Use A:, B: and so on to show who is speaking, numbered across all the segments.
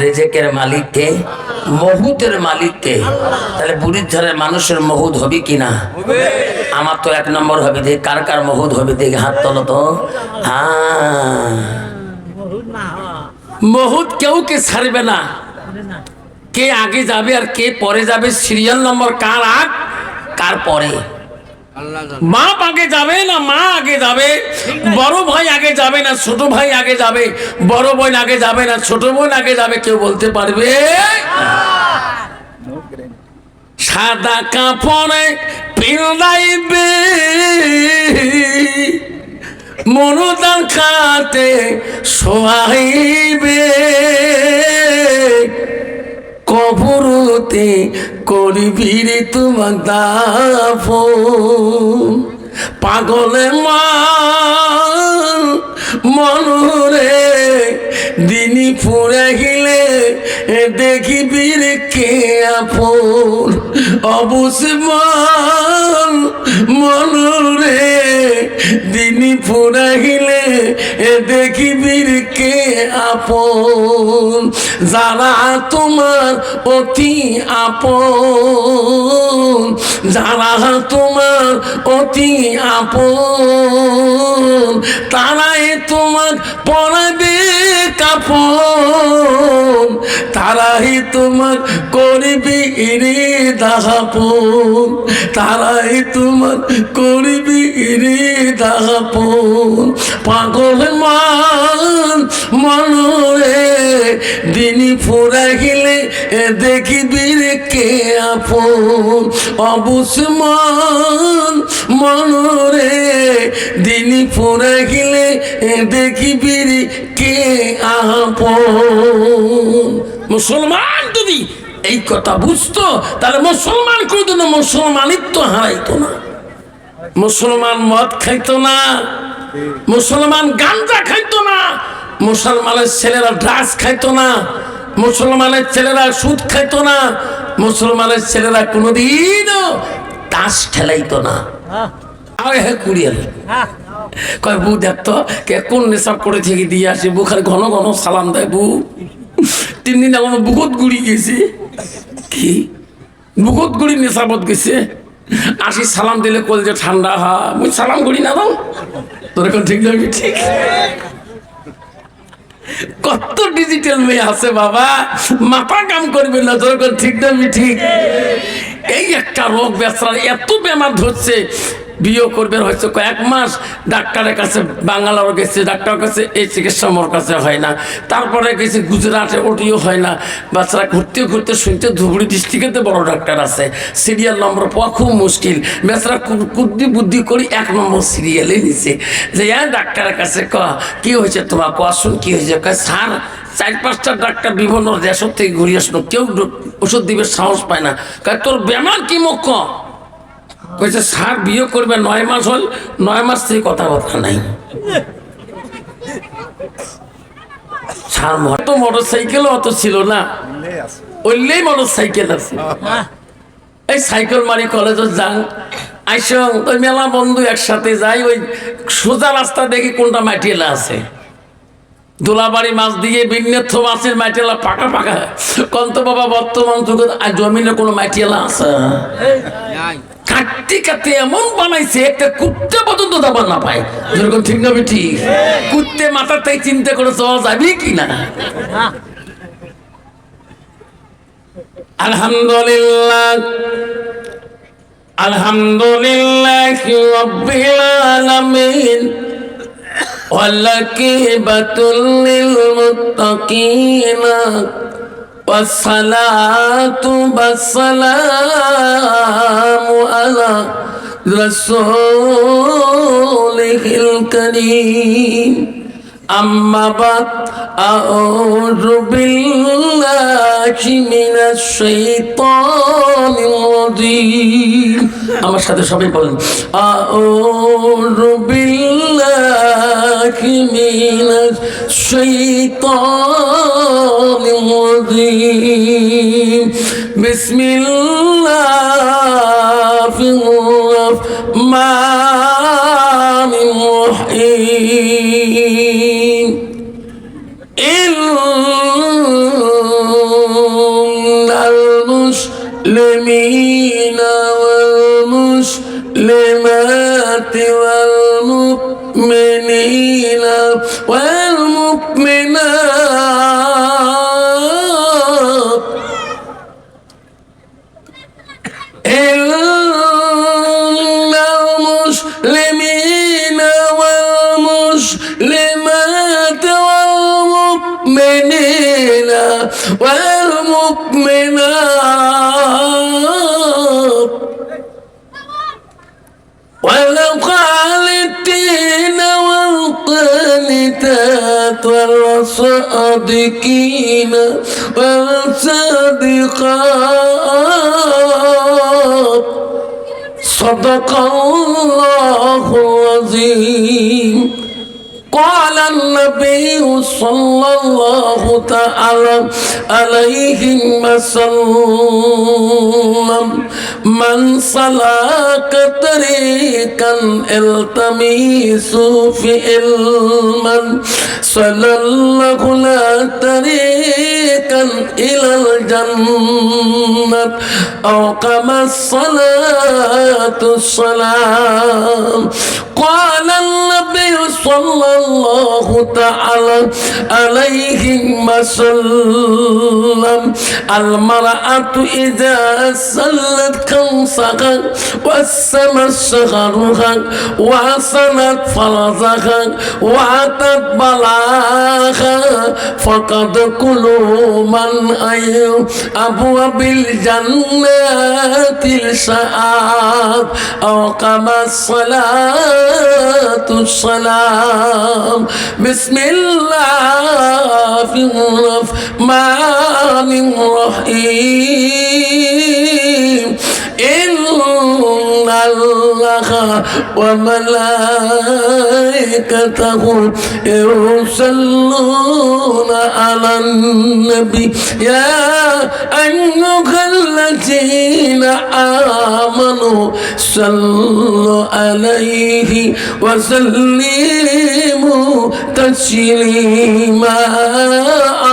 A: রেজেকের মালিক কে? মহুতের মালিক কে? তাহলে বুড়ির ধারের মানুষের মহুদ হবে কিনা? আমার তো 1 নম্বর হবে। দেখি কার কার মহুদ হবে, দেখি হাত তোলো তো। মহুদ কেউ কে ছাড়বে না। কে আগে যাবে আর কে পরে যাবে, সিরিয়াল নম্বর কার আগ কার পরে। বাপ আগে যাবে না মা আগে যাবে, বড় ভাই আগে যাবে না ছোট ভাই আগে যাবে, বড় বোন আগে যাবে না ছোট বোন আগে যাবে, কেউ বলতে পারবে? সাদা কাপড়ে পিন্দাইবে মনুদান খাতে শোয়াইবে, কবরতে করবি রে তোমার দাফন। পাগলে মনরে দিনী পুরে গেলে দেখিবি রে কে আপন। অবশ্যই মনরে দিনী পুরে গেলে দেখিবি রে কে আপন। যারা তোমার অতি আপন, যারা তোমার অতি আপন, তারাই তোমার পরাবে কাপন, তারাই তোমার করবি রে দাপন, তারাই তোমার করবি রে দাপন। পাগল মনরে দিনী ফুরা গেলে দেখিবি রে কে আপন। অবুসমান মনরে দিনী ফুরা গেলে দেখিবি রে কে আপন। মুসলমান যদি এই কথা বুঝতো তাহলে মুসলমান কোনদিনও মুসলমানিত্ব হারাইতো না। মুসলমান মদ খাইতো না, মুসলমান গাঁজা খাইতো না, মুসলমানের ছেলেরা ড্রাগস খাইতো না, মুসলমানের ছেলেরা সুদ খাইতো না, মুসলমানের ছেলেরা কোনোদিনও তাস খেলাইতো না। আর হ্যাঁ কুড়িয়াল কয় বউ দেখতো কে কোন নেশা করে থেকে দিয়ে আসে, বউ খালি ঘন ঘন সালাম দেয়। বউ 3 দিন এখনো বুকত গুড়ি গেছে, কি বুকত গুড়ি নেশাবত গেছে, আসি সালাম দিলে কল যে ঠান্ডা। হা মুই সালাম করি না দাও তোর এখন ঠিক যাবি। ঠিক কত ডিজিটাল মেয়ে আছে বাবা, মাথা কাম করবে না তোর এখন ঠিক যাবি। ঠিক এই একটা রোগ বেচারা এত বেমার ধরছে, বিয়ে করবে হয়তো কয়েক মাস ডাক্তারের কাছে বাঙ্গালোর গেছে, ডাক্তারের কাছে এই চিকিৎসা মোর কাছে হয় না, তারপরে গেছে গুজরাটে, ওটিও হয় না। বাচ্চারা ঘুরতে ঘুরতে শুনতে ধুবড়ি ডিস্ট্রিক্টেতে বড় ডাক্তার আছে, সিরিয়াল নম্বর পাওয়া খুব মুশকিল। বেচারা কুদ্দি বুদ্ধি করি 1 নম্বর সিরিয়ালে নিছে যে ডাক্তারের কাছে কি হয়েছে তোমার, শুন কি হয়েছে। স্যার 4-5টা ডাক্তার বিভিন্ন দেশ থেকে ঘুরে আসলো, কেউ ওষুধ দিবে সাহস পায় না। তোর বেমার কি মুখ কইছে স্যার বিয়ে করবে 9 মাস হল, 9 মাস থেকে কথাবার্তা নাই। স্যার তো মোটর সাইকেলও অত ছিল না, ওইলেই মোটর সাইকেল আছে, এই সাইকেল মারি কলেজে যান আইসো, ওই মেলা বন্ধু একসাথে যাই, ওই সোজা রাস্তা দেখি কোনটা মাটিয়েলা আছে, দোলাবাড়ি মাছ দিয়ে বিন্যর্থ মাছের মাটিয়ালা পাকা পাকা। কন্ত বাবা বর্তমান যুগে জমিনে কোনো মাটিয়ালা আছে? কাটতে কাটতে এমন বানাইছে একটা কুত্তে পর্যন্ত দাবার না পায়। যেরকম ঠিক না ঠিক, কুত্তে মাথার তাই চিন্তা করে চলা যাবি কিনা। আলহামদুলিল্লাহ আলহামদুলিল্লাহ রাব্বিল আলামিন ওয়ালাকিবাতুল লিল মুত্তাকিন والصلاة والسلام على رسوله الكريم أما بعد أعوذ بالله من الشيطان الرجيم আমার সাথে সবাই বলেন أعوذ بالله من الشيطان الرجيم بسم الله الرحمن الرحيم إن والمؤمنين والمؤمنات إن المسلمين والمسلمات والمؤمنين والمؤمنات والقانتين والقانتات والصادقين والصادقات صدق الله العظيم. قال النبي صلى الله تعالى عليه وسلم من سلك طريقا التمس في علما سلله لا طريقا إلى الجنة أو كما الصلاة السلام. قال النبي صلى الله تعالى عليه وسلم المرأة إذا سلت كنسها وسمت شهرها وحسنت فرجها وأتت بلاغها فقد كلوا من أي أبواب الجنة الشعاب أو كما الصلاة السلام. بسم الله الرحمن الرحيم. إن الله وملائكته يصلون على النبي يا أيها الذين آمنوا صلوا عليه وسلموا تسليما.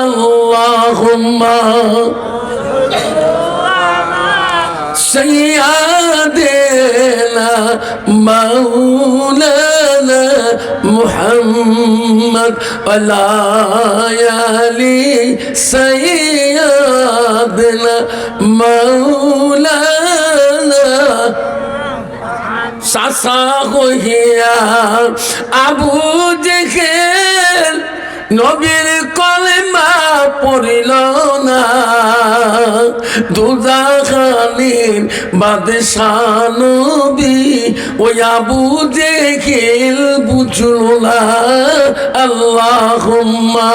A: اللهم سيدنا مولانا محمد وعلى آل سيدنا مولانا চাচা হইয়া আবু জেহেল নবীর কলেমা পড়িল না, দুজাহানের বাদশাহ নবী ওই আবু জেহেল বুঝল না। আল্লাহুম্মা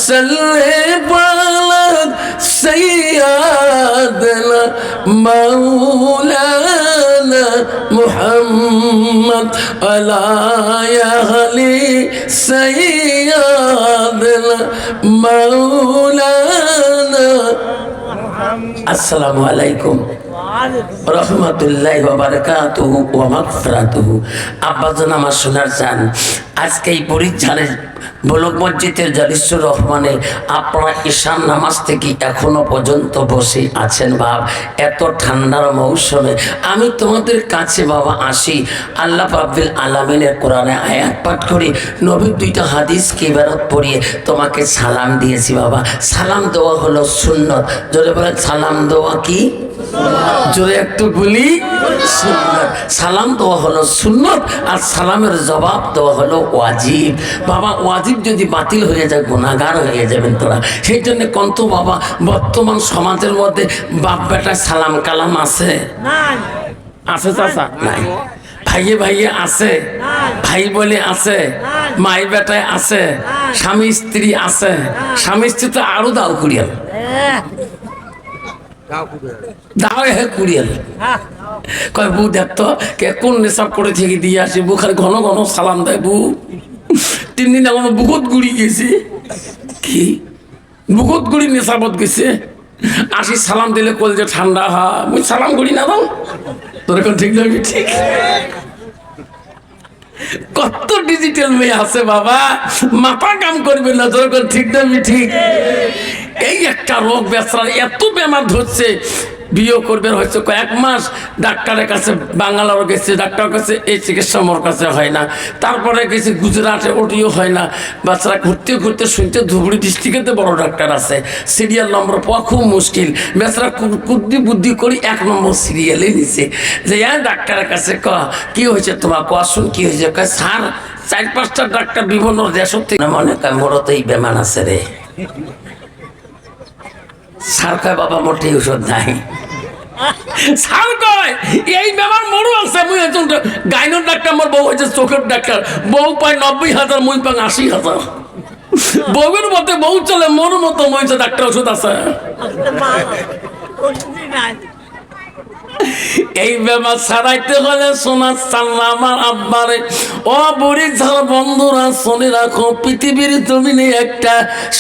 A: সাল্লি আলা সাইয়্যিদিনা মাওলানা মুহাম্মদ আলা আলি সাইয়্যিদিনা মাওলানা। আসসালামু আলাইকুম রহমতুল্লাহি ওয়া বারাকাতুহু ওয়া মাগফিরাতুহু। আব্বাজান আমার সোনার চান, আজকে এই পরিচ্ছানের ব্লক মসজিদের জালিসুর রহমানে আপনারা ঈশান নামাজ থেকে এখনো পর্যন্ত বসে আছেন। বাপ, এত ঠান্ডার মৌসুমে আমি তোমাদের কাছে বাবা আসি, আল্লাহ রাব্বুল আলামিনের কোরআনে আয়াত পাঠ করি, নবীর দুইটা হাদিসকে ইবারত পড়িয়ে তোমাকে সালাম দিয়েছি। বাবা, সালাম দেওয়া হলো সুন্নত। জোরে বলেন সালাম দেওয়া কি? জোরে একটু বলি সুন্নত। সালাম দেওয়া হলো সুন্নত, আর সালামের জবাব দেওয়া হলো ওয়াজিব। বাবা, ওয়াজিব যদি বাতিল হয়ে যায় গুনাহগার হয়ে যাবেন তোরা। সেই জন্য কন্ত বাবা, বর্তমান সমাজের মধ্যে বাপ বেটা সালাম কালাম আছে? আছে চাচা? নাই। ভাইয়ে ভাইয়ে আছে? ভাই বলে আছে? মাই বেটায় আছে? স্বামী স্ত্রী আছে? স্বামী স্ত্রী তো আরো দাও কুড়িয়াল, দাও হে কুড়িয়াল। কয় বউ দেখতো কে কোন নেশা করে থেকে দিয়ে আসি, বুখার ঘন ঘন সালাম দেয়। বউ 3 দিন এখন বুকত গুড়ি গেছে, কি বুকত গুড়ি নেশাবত গেছে, আসি সালাম দিলে কল যে ঠান্ডা। হা মুই সালাম করি না দাও তোর এখন ঠিক না? ঠিক। কত ডিজিটাল মেয়ে আছে বাবা, মাথা কাম করবে না তোর ঠিক না? ঠিক। এই একটা রোগ বেচারা এত বেমার ধরছে, বিয়ে করবে হয়েছে কয়েক মাস, ডাক্তারের কাছে বাঙ্গালোর গেছে, ডাক্তারের কাছে এই চিকিৎসা মোর কাছে হয় না। তারপরে গেছে গুজরাটে, ওটিও হয় না। বাচ্চারা ঘুরতে ঘুরতে শুনতে ধুবড়ি ডিস্ট্রিক্টেতে বড় ডাক্তার আছে, সিরিয়াল নম্বর পাওয়া খুব মুশকিল। বেচারা কুদ্দি বুদ্ধি করি 1 নম্বর সিরিয়ালে নিছে। যে ডাক্তারের কাছে কি হয়েছে তোমার, শুন কি হয়েছে? স্যার 4-5টা ডাক্তার বিভিন্ন দেশ থেকে মনে কয় মোর তো এই বেমান আছে রে। স্যার কয় বাবা মোটেই ওষুধ নাই। স্যার কয় এই বেমার মোরও আছে। মুই একজন গাইনোর ডাক্তার, আমার বউ হয়েছে চোখের ডাক্তার। বউ পায় 90,000, মুই পাই 80,000। বউয়ের মতে বউ চলে, মোর মতো মহিষে ডাক্তার ওষুধ আছে। এই বেমার ছাড়াইতে হলে সোনার চাল্লা আমার আব্বারে। ও বুড়ি ঝাল বন্ধুরা শুনে রাখো, পৃথিবীর জমিনে একটা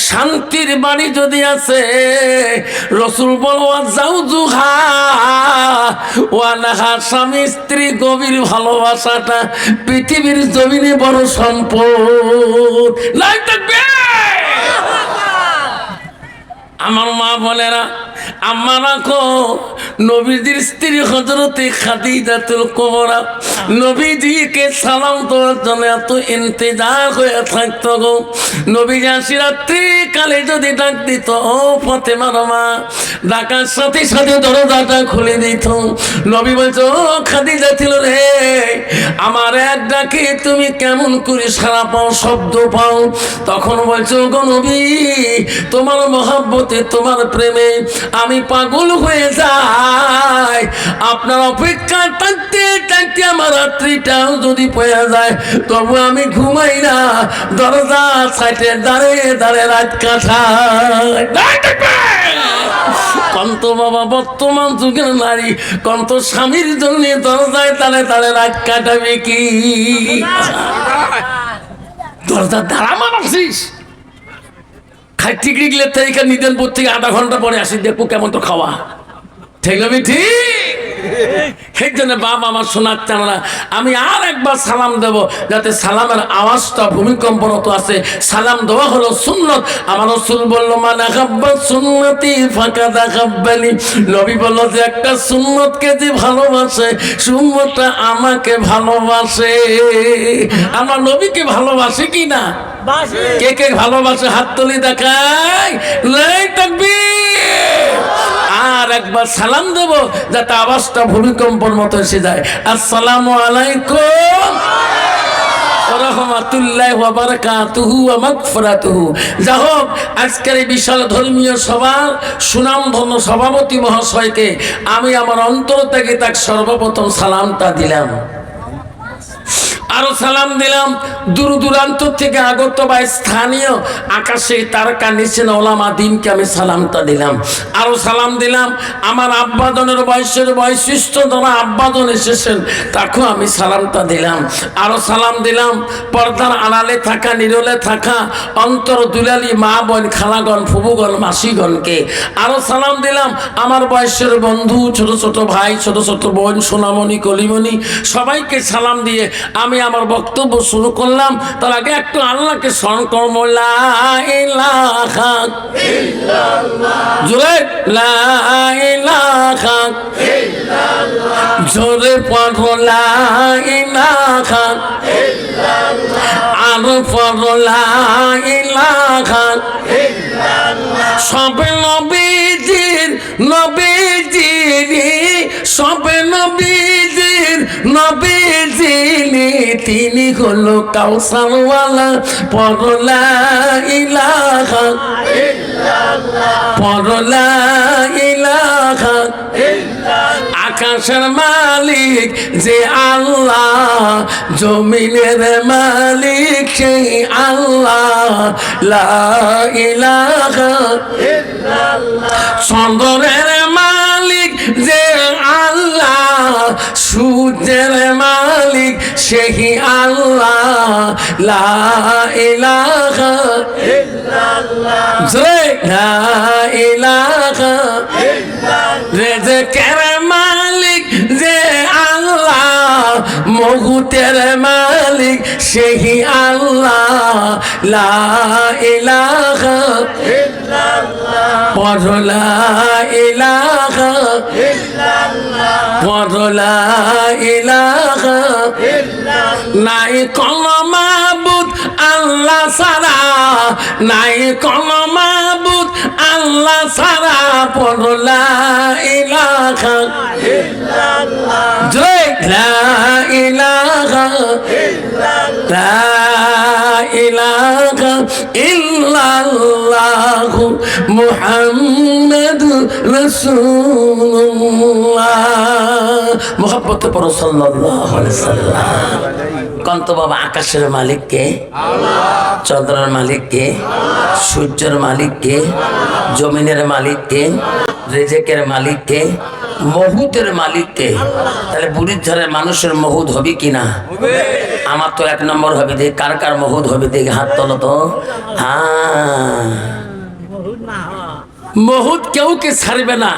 A: শান্তির বাড়ি যদি আছে, রসুল বলো যাও জুহা ওয়ানাহা, স্বামী স্ত্রী গভীর ভালোবাসাটা পৃথিবীর জমিনে বড় সম্পদ। নাই থাকবে আমার মা বোনেরা, আম্মা রাখো, নবীজির স্ত্রী হযরতে খাদিজাতুল কুবরা নবীজিকে সালাম দেওয়ার জন্য এত ইন্তজার হয়ে থাকতো গো। নবীজি আসি রাত্রি কালে যদি ডাক দিত, ও ফাতেমার মা, ডাকার সাথে সাথে দরজাটা খুলে দিত। নবী বলছো, ও খাদিজা ছিল রে, আমার এক ডাকে তুমি কেমন করে সারা পাও, শব্দ পাও? তখন বলছো, গো নবী, তোমার মহব্বতে, তোমার প্রেমে আমি পাগল হয়ে যাই। আপনার অপেক্ষা থাকতে থাকতে আমার রাত্রিটাও যদি পড়ে যায়, তবু আমি ঘুমাই না, দরজা সাইটে দাঁড়িয়ে দাঁড়িয়ে রাত কাটাই। কন্ত বাবা বর্তমান যুগের নারী, কন্ত স্বামীর জন্য দরজায় দাঁড়ে দাঁড়ে রাত কাটাবে কি? দরজা দাঁড়া মারছিস, খাই টিকড়ি গেলে থেকে নিদেন পর থেকে আধা ঘন্টা পরে আসি, দেখবো কেমন তো খাওয়া। ঠিক না ঠিক? সেই জন্য বাবা আমার শোনার চানা, আমি আর একবার সালাম দেব, যাতে সালামের আওয়াজটা ভূমিকম্পনত আছে। সালাম দেওয়া হলো সুন্নত। আমার রাসূল বলল, মান আহাব্বা সুন্নতি ফাকাদ আহাব্বানি। নবী বলল যে একটা সুন্নতকে যে ভালোবাসে, সুন্নতটা আমাকে ভালোবাসে। আমার নবীকে ভালোবাসে কি না? কে কে ভালোবাসে হাত তুলি দেখায়। লাই তাকবীর। আর একবার সালাম দেব, যাতে আওয়াজটা ভূমিকম্পের মতো এসে যায়। আসসালামু আলাইকুম ওয়া রাহমাতুল্লাহি ওয়া বারাকাতুহু ওয়া মাগফিরাতুহু। যা হোক, আজকের এই বিশাল ধর্মীয় সভার সুনামধন্য সভাপতি মহাশয়কে আমি আমার অন্তর থেকে তাকে সর্বপ্রথম সালামটা দিলাম। আরো সালাম দিলাম দূর দূরান্ত থেকে আগত বা স্থানীয় আকাশে তারকা নিচে ওলামা দিনকে আমি সালামটা দিলাম। আরো সালাম দিলাম আমার আব্বাজনের বয়সের বৈশিষ্ট্য যারা আব্বাজন এসেছেন, তাকেও আমি সালামটা দিলাম। আরো সালাম দিলাম পর্দার আড়ালে থাকা, নিরলে থাকা অন্তর দুলালি মা বোন, খালাগণ, ফুবুগণ, মাসিগণকে। আরো সালাম দিলাম আমার বয়সের বন্ধু, ছোট ছোট ভাই, ছোট ছোট বোন, সোনামণি, কলিমণি, সবাইকে সালাম দিয়ে আমি আমার বক্তব্য শুরু করলাম। তার আগে একটু আল্লাহকে স্মরণ করব। লা ইলাহা ইল্লাল্লাহ, জোরে লা ইলাহা ইল্লাল্লাহ, জোরে পড়ো লা ইলাহা ইল্লাল্লাহ, আর পড়ো লা ইলাহা ইল্লাল্লাহ। সবে নবীজির সবে নবীজির নবীজিনি, তিনি হলো কাউসারওয়ালা। পড়ো লা ইলাহা ইল্লাল্লাহ, পড়ো লা ইলাহা ইল্লাল্লাহ। আকাশের মালিক যে আল্লাহ, জমিনের মালিক সেই আল্লাহ। লা ইলাহা ইল্লাল্লাহ। চন্দ্রের মালিক যে আল্লাহ, সূর্যের মালিক সেই আল্লাহ। লা ইলাহা ইল্লাল্লাহ, লা ইলাহা ইল্লাল্লাহ। রিজকের মালিক যে আল্লাহ, মগুতের মালিক সেই আল্লাহ। লা ইলাহা ইল্লাল্লাহ। পড়ো লা ইলাহা ইল্লাল্লাহ, পড়ো লা ইলাহা ইল্লাল্লাহ। নাই কোনো মাবুদ আল্লাহ ছাড়া, নাই কোনো মাবুদ আল্লাহ ছাড়া, পড়ো লা ইলাহা ইল্লাল্লাহ, জয় লা ইলাহা ইল্লাল্লাহ, লা ইলাহা ইল্লাল্লাহ মুহাম্মাদুর রাসূলুল্লাহ। মুহাব্বতে পড়ো সাল্লাল্লাহু আলাইহি সাল্লাম। কন্ত বাবা, আকাশের মালিক কে? আল্লাহ। চন্দ্রের মালিক কে? আল্লাহ। সূর্যের মালিক কে? আল্লাহ। জমিনের মালিক কে? রিজিকের মালিক কে? মহুদের মালিক কে? তাহলে বুড়ির ঝড়ের মানুষের মহুদ হবে কিনা? আমার তো 1 নম্বর হবে। দেখ কার কার মহুদ হবে, দেখে হাত তোলো তো। হ্যাঁ, মহুদ কেউ কে ছাড়বে না।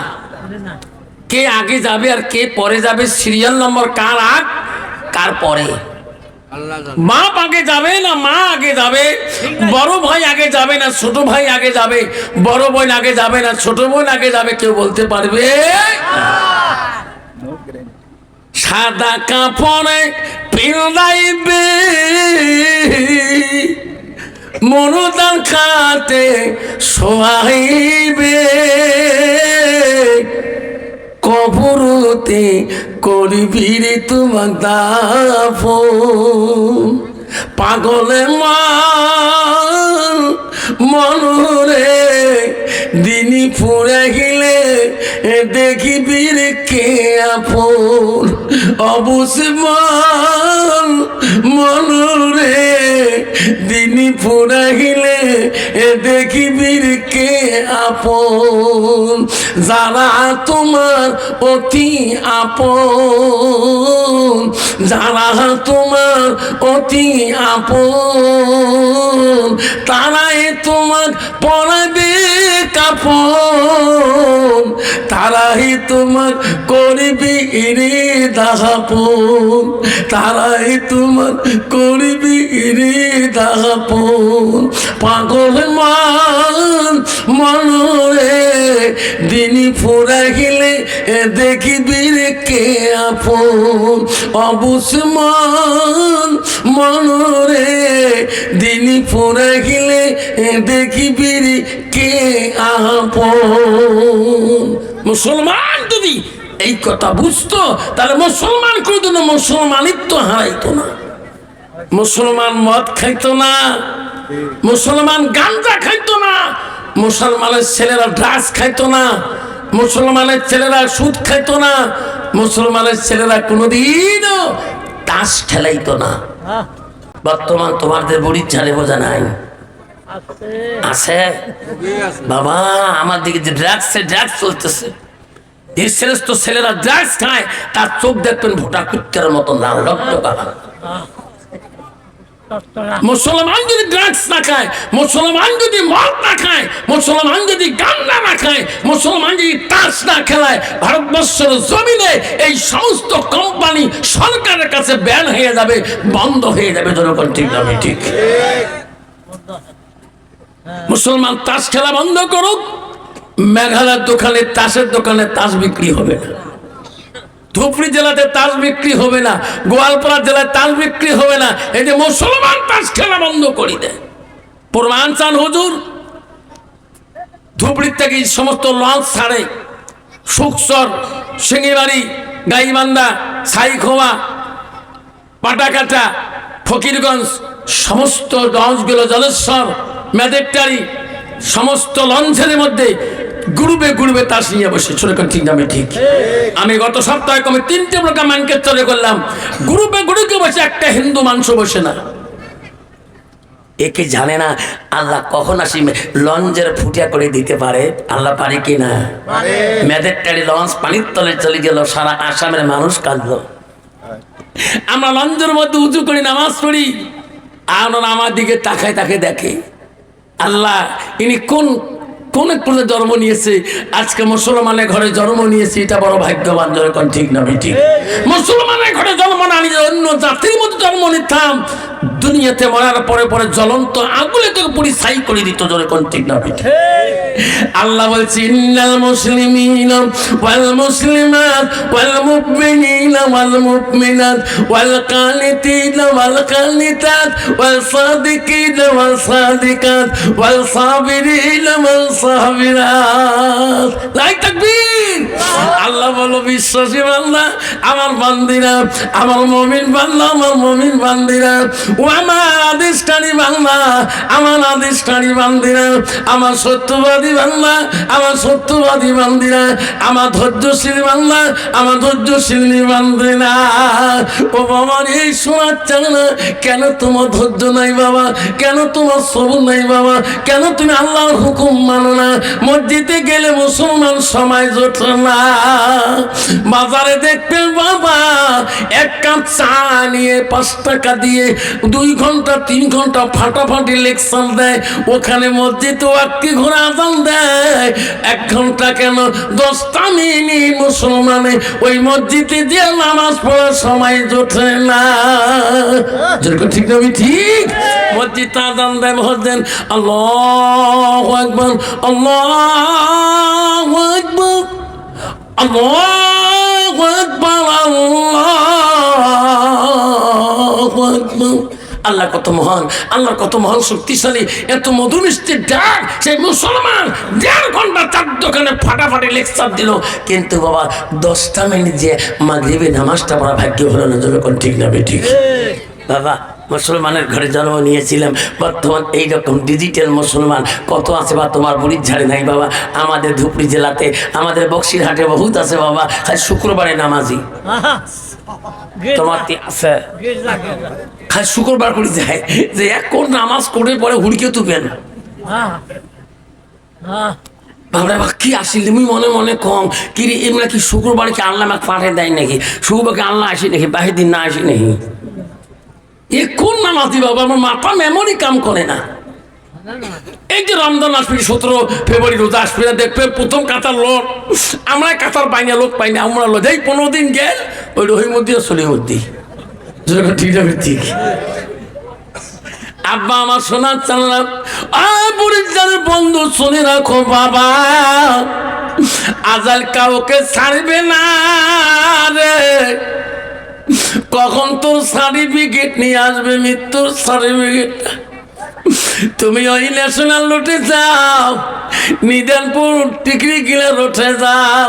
A: কে আগে যাবে আর কে পরে যাবে, সিরিয়াল নম্বর কার আগ কার পরে। বাপ আগে যাবে না মা আগে যাবে, বড় ভাই আগে যাবে না ছোট ভাই আগে যাবে, বড় বোন আগে যাবে না ছোট বোন আগে যাবে, কেউ বলতে পারবে? সাদা কাপড়ে পিন্দাইবে মনুদান খাতে শোয়াইবে, কবরতে করবি রে তোমার দাফন। পাগলে মনরে দিনী ফুরে গেলে দেখিবি রে কে আপন। অবশ্য মনরে দিনী ফুরে গেলে দেখিবি রে কে আপন। যারা তোমার অতি আপন, যারা তোমার অতি আপন, তারাই তোমার পরাবে কাপন, তারাই তোমার করবি রে দাপন, তারাই তোমার করবি রে দাপন। পাগল মনরে দিনী ফুরা গেলে দেখিবি রে কে আপন। অবশ্য মনরে দিনী ফুরা গেলে দেখিবি রে কে আপন। মুসলমান যদি এই কথা বুঝতো তাহলে মুসলমান কোনদিন মুসলমানিত্ব হারাইতো না। মুসলমান মদ খাইতো না, মুসলমান গাঁজা খাইতো না, মুসলমানের ছেলেরা ড্রাগস খাইতো না, মুসলমানের ছেলেরা সুদ খাইতো না, মুসলমানের ছেলেরা কোনোদিনও তাস খেলাইতো না। বর্তমান তোমাদের বুড়ির ঝাড়ে বোঝা নাই আছে বাবা। আমার দিকে যে ড্রাগস চলতেছে, এই শ্রেষ্ঠ ছেলেরা ড্রাগস খায়, তার চোখ দেখবেন ভোটা কুত্তার মতো লাল রক্ত বাবা। মুসলমান যদি ড্রাগস না খায়, মুসলমান যদি মদ না খায়, মুসলমান যদি গাঁজা না খায়, মুসলমান যদি তাস না খেলায়, ভারতবর্ষের জমিনে এই সমস্ত কোম্পানি সরকারের কাছে ব্যান হয়ে যাবে, বন্ধ হয়ে যাবে। জনগণ ঠিক না ঠিক? মুসলমান তাস খেলা বন্ধ করুক, মেঘালয়ের দোকানে তাসের দোকানে তাস বিক্রি হবে না, ধুবড়ি জেলাতে তাস বিক্রি হবে না, গোয়ালপাড়া জেলায় তাস বিক্রি হবে না। এই যে মুসলমান তাস খেলা বন্ধ করে দেয়, প্রমাণ চান হুজুর? ধুবড়ির থেকে সমস্ত লঞ্চ ছাড়ে, সুকসর, সিঙ্গিবাড়ি, গাইবান্ধা, ছাইখোয়া, পাটাকাটা, ফকিরগঞ্জ, সমস্ত লঞ্চগুলো, জলেশ্বর, মেদেরটারি, সমস্ত লঞ্চের মধ্যে গ্রুপে গ্রুপে তাস নিয়ে বসে। ঠিক না ঠিক? আমি গত সপ্তাহে কমে 3টে প্রকার মানকে চলে করলাম, গ্রুপে গ্রুপে বসে একটা হিন্দু মানুষ বসে না। একে জানে না আল্লাহ কখন আসি লঞ্চের ফুটিয়া করে দিতে পারে? আল্লাহ পারে কি না? মেদেরটারি লঞ্চ পানির তলে চলে গেল, সারা আসামের মানুষ কাঁদলো। আমরা লঞ্চের মধ্যে উঁচু করি নামাজ পড়ি, আর আমার দিকে তাকায় তাকে দেখে আল্লাহ ইনি কোন কোন কোলে জন্ম নিয়েছে, আজকে মুসলমানের ঘরে জন্ম নিয়েছে, এটা বড় ভাগ্যবান। যখন ঠিক না ঠিক? মুসলমানের ঘরে জন্ম না নিয়ে অন্য জাতির মধ্যে জন্ম নিতাম, দুনিয়াতে মরার পরে পরে জ্বলন্ত আগুলে তোকে পুরি ছাই করে দিত। যখন ঠিক না ঠিক? আল্লাহ বলছে ইন্নাল মুসলিমিনা ওয়াল মুসলিমাত ওয়াল মুমিনিনা ওয়াল মুমিনাত ওয়াল কানিতিনা ওয়াল কানিতাত ওয়াল সাদিকিনা ওয়াল সাদিকাত ওয়াল সাবিরিনা ওয়াল সাবিরাত। লাই তাকবীর। আল্লাহ বলো বিশ্বাসী বান্দা, আমার বান্দিরা, আমার মুমিন বান্দা, আমার মুমিন বান্দিরা, ও আমার আদেশকারী বান্দা, আমার আদেশকারী বান্দিরা, আমার সত্যবাদী বান্দা, আমার সত্যবাদী বান্দিরা, আমার ধৈর্যশীল বান্দা, আমার ধৈর্যশীল বান্দিরা। ও বাবা, এই শোনার চান না কেন তোমার ধৈর্য নাই বাবা, কেন তোমার সবর নাই বাবা, কেন তুমি আল্লাহর হুকুম মানো না? মসজিদে গেলে মুসলমান সময় জোটে না, বাজারে দেখবেন বাবা এক কাপ চা নিয়ে 5 টাকা দিয়ে 2 ঘন্টা 3 ঘন্টা ফাটাফাটি লেকচার দেয়। ওখানে মসজিদে ওয়াক্তি ঘোরা আজান দেয় 1 ঘন্টা কেন 10টা মিনিট মুসলমানে ওই মসজিদে দিয়ে নামাজ পড়ার সময় জোটে না। যেরকম ঠিক না ঠিক? মসজিদে আজান দেয় মসজিদ আল্লাহু আকবার, আল্লাহু আকবার, আল্লাহু আকবার, আল্লাহু আকবার। আল্লাহ কত মহান, আল্লাহ কত মহান শক্তিশালী, এত মধুর মিষ্টি ডাক। সেই মুসলমান 1.5 ঘন্টা চার দোকানে ফাটাফাটি লেকচার দিল, কিন্তু বাবা 10টা মিনিট যে মাগরিবের নামাজটা পড়া ভাগ্য হলো না। যখন ঠিক না ঠিক বাবা, মুসলমানের ঘরে জন্ম নিয়েছিলাম। বর্তমান এইরকম ডিজিটাল মুসলমান কত আছে বা তোমার বুড়ির ঝাড়ে নাই বাবা। আমাদের ধুপড়ি জেলাতে, আমাদের বক্সিরহাটে বহুত আছে বাবা, খালি শুক্রবারে নামাজি। তোমার আছে খালি শুক্রবার করে যায় যে এক কোন নামাজ করে পরে হুড়কে তুবে না। বাবা কি আসিল তুমি মনে মনে কম কি এমনি কি শুক্রবারে কি আল্লাহ আমাকে পাঠিয়ে দেয় নাকি? শুক্রবারকে আল্লাহ আসি নাকি? বাহির দিন না আসি নাকি? এ কোন নামাজি বাবা? আমার মাথা মেমোরি কাম করে না। এই যে রমজান আসবে 17 ফেব্রুয়ারি রোজা আসবে, দেখবে প্রথম কাতার লোক, আমরা কাতার পাই না, লোক পাই না, আমরা লোক যাই 15 দিন গেল ওই রহিমদ্দি আর সলিমদ্দি। ঠিক আছে ঠিক। আব্বা আমার শোনার চালা পরিচারের বন্ধু শুনে রাখো বাবা, আজাল কাউকে ছাড়বে না রে। কখন তোর সার্টিফিকেট নিয়ে আসবে, মৃত্যুর সার্টিফিকেট? তুমি ওই ন্যাশনাল রোডে যাও, নিদানপুর টিকরি কিলা রোডে যাও,